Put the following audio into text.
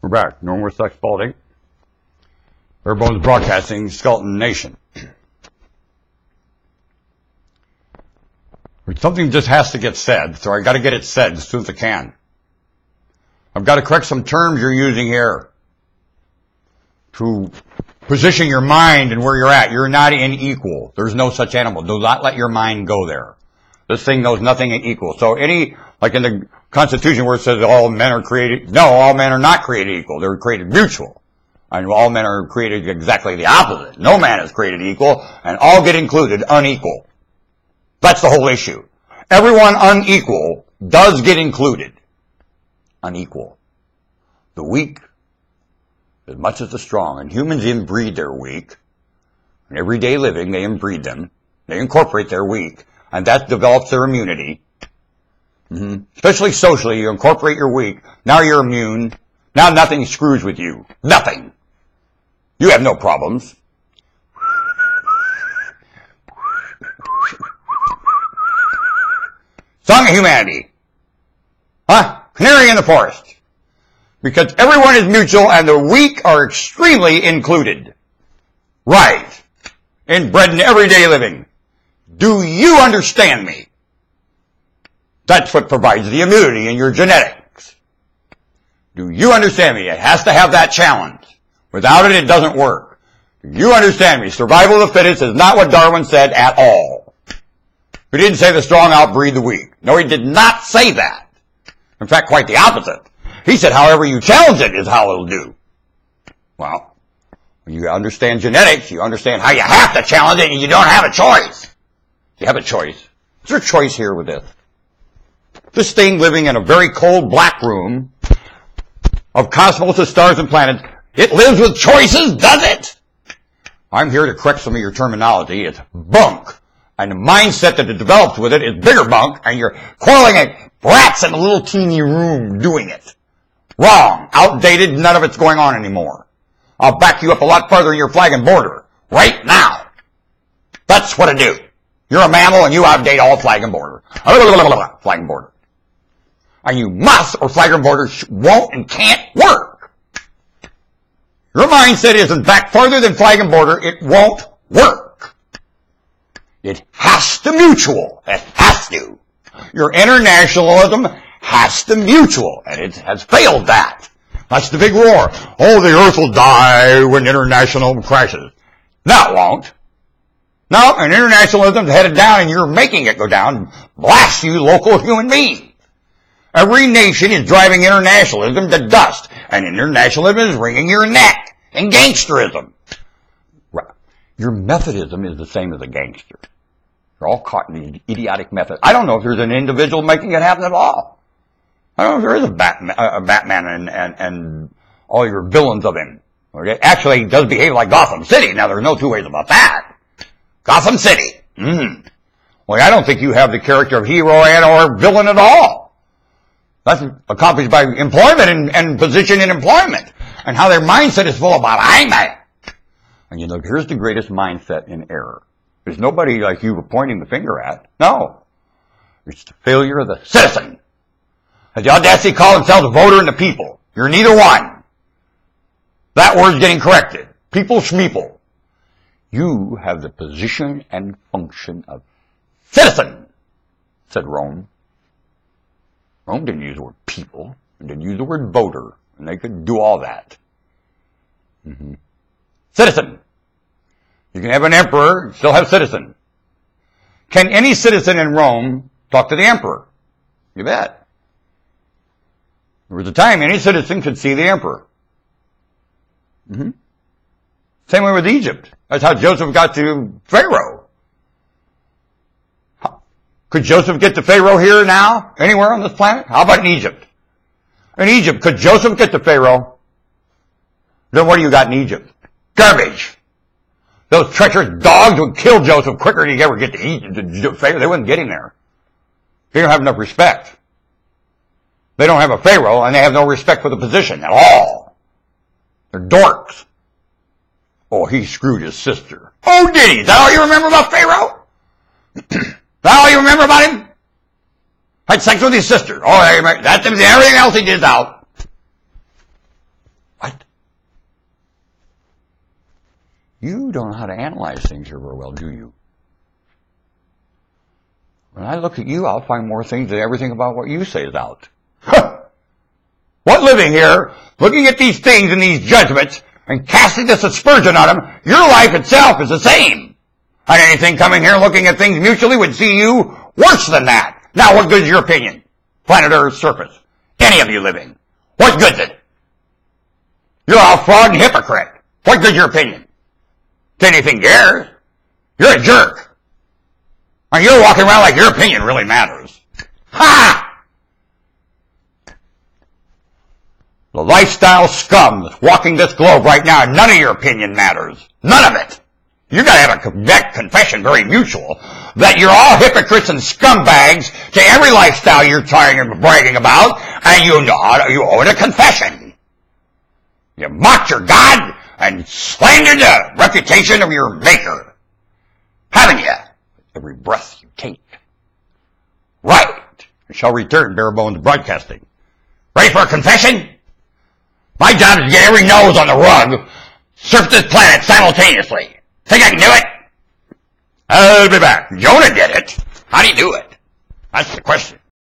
We're back. No more sex balding. Barebones Broadcasting, Skeleton Nation. Something just has to get said, so I got to get it said as soon as I can. I've got to correct some terms you're using here to position your mind and where you're at. You're not unequal. There's no such animal. Do not let your mind go there. This thing knows nothing equal. So like in the Constitution where it says all men are created, no, all men are not created equal. They're created mutual. And all men are created exactly the opposite. No man is created equal, and all get included unequal. That's the whole issue. Everyone unequal does get included. Unequal. The weak as much as the strong. And humans inbreed their weak. In everyday living, they inbreed them. They incorporate their weak. And that develops their immunity. Especially socially, you incorporate your weak. Now you're immune. Now nothing screws with you. Nothing. You have no problems. Song of humanity. Huh? Canary in the forest. Because everyone is mutual and the weak are extremely included. Right. Inbred in everyday living. Do you understand me? That's what provides the immunity in your genetics. Do you understand me? It has to have that challenge. Without it, it doesn't work. Do you understand me? Survival of the fittest is not what Darwin said at all. He didn't say the strong outbreed the weak. No, he did not say that. In fact, quite the opposite. He said, however you challenge it is how it'll do. Well, when you understand genetics, you understand how you have to challenge it and you don't have a choice. You have a choice. Is there a choice here with this? This thing living in a very cold black room of cosmos of stars and planets, it lives with choices, does it? I'm here to correct some of your terminology. It's bunk. And the mindset that it develops with it is bigger bunk, and you're quarreling at rats in a little teeny room doing it. Wrong. Outdated. None of it's going on anymore. I'll back you up a lot further in your flag and border. Right now. That's what I do. You're a mammal and you outdate all flag and border. Flag and border. And you must, or flag and border won't and can't work. Your mindset isn't back further than flag and border. It won't work. It has to mutual. It has to. Your internationalism has to mutual, and it has failed that. That's the big war. Oh, the earth will die when international crashes. No, it won't. No, and internationalism's headed down, and you're making it go down. Blast you, local human beings. Every nation is driving internationalism to dust, and internationalism is wringing your neck, and gangsterism. Your Methodism is the same as a gangster. They're all caught in the idiotic method. I don't know if there's an individual making it happen at all. I don't know if there is a Batman and all your villains of him. Actually, he does behave like Gotham City. Now, there's no two ways about that. Gotham City. Well, I don't think you have the character of hero and or villain at all. That's accomplished by employment and position in employment. And how their mindset is full about, I'm a... And you know, here's the greatest mindset in error. There's nobody like you pointing the finger at. No. It's the failure of the citizen. Has the audacity to call themselves a voter and the people. You're neither one. That word's getting corrected. People schmeeple. You have the position and function of citizen, said Rome. Rome didn't use the word people. It didn't use the word voter. And they could do all that. Citizen. You can have an emperor and still have citizen. Can any citizen in Rome talk to the emperor? You bet. There was a time any citizen could see the emperor. Same way with Egypt. That's how Joseph got to Pharaoh. Could Joseph get to Pharaoh here now? Anywhere on this planet? How about in Egypt? In Egypt, could Joseph get to Pharaoh? Then what do you got in Egypt? Garbage. Those treacherous dogs would kill Joseph quicker than he'd ever get to Egypt. Pharaoh, they wouldn't get him there. They don't have enough respect. They don't have a Pharaoh, and they have no respect for the position at all. They're dorks. Oh, he screwed his sister. Oh, did he? Is that all you remember about Pharaoh? Is that all you remember about him? Had sex with his sister. Oh, that's everything else he did out. You don't know how to analyze things here very well, do you? When I look at you, I'll find more things than everything about what you say is out. What living here, looking at these things and these judgments, and casting this aspersion on them, your life itself is the same. And anything coming here looking at things mutually would see you worse than that. Now, what good is your opinion? Planet Earth's surface. Any of you living. What good's it? You're all fraud and hypocrite. What good's your opinion? To anything cares? You're a jerk. And you're walking around like your opinion really matters. Ha! The lifestyle scum that's walking this globe right now, none of your opinion matters. None of it. You gotta have a confession very mutual that you're all hypocrites and scumbags to every lifestyle you're trying and bragging about, and you owe it a confession. You mocked your God and slandered the reputation of your Maker. Haven't you? Every breath you take. Right. I shall return bare bones broadcasting. Ready for a confession? My job is to get every nose on the rug, surf this planet simultaneously. Think I can do it? I'll be back. Jonah did it. How do you do it? That's the question.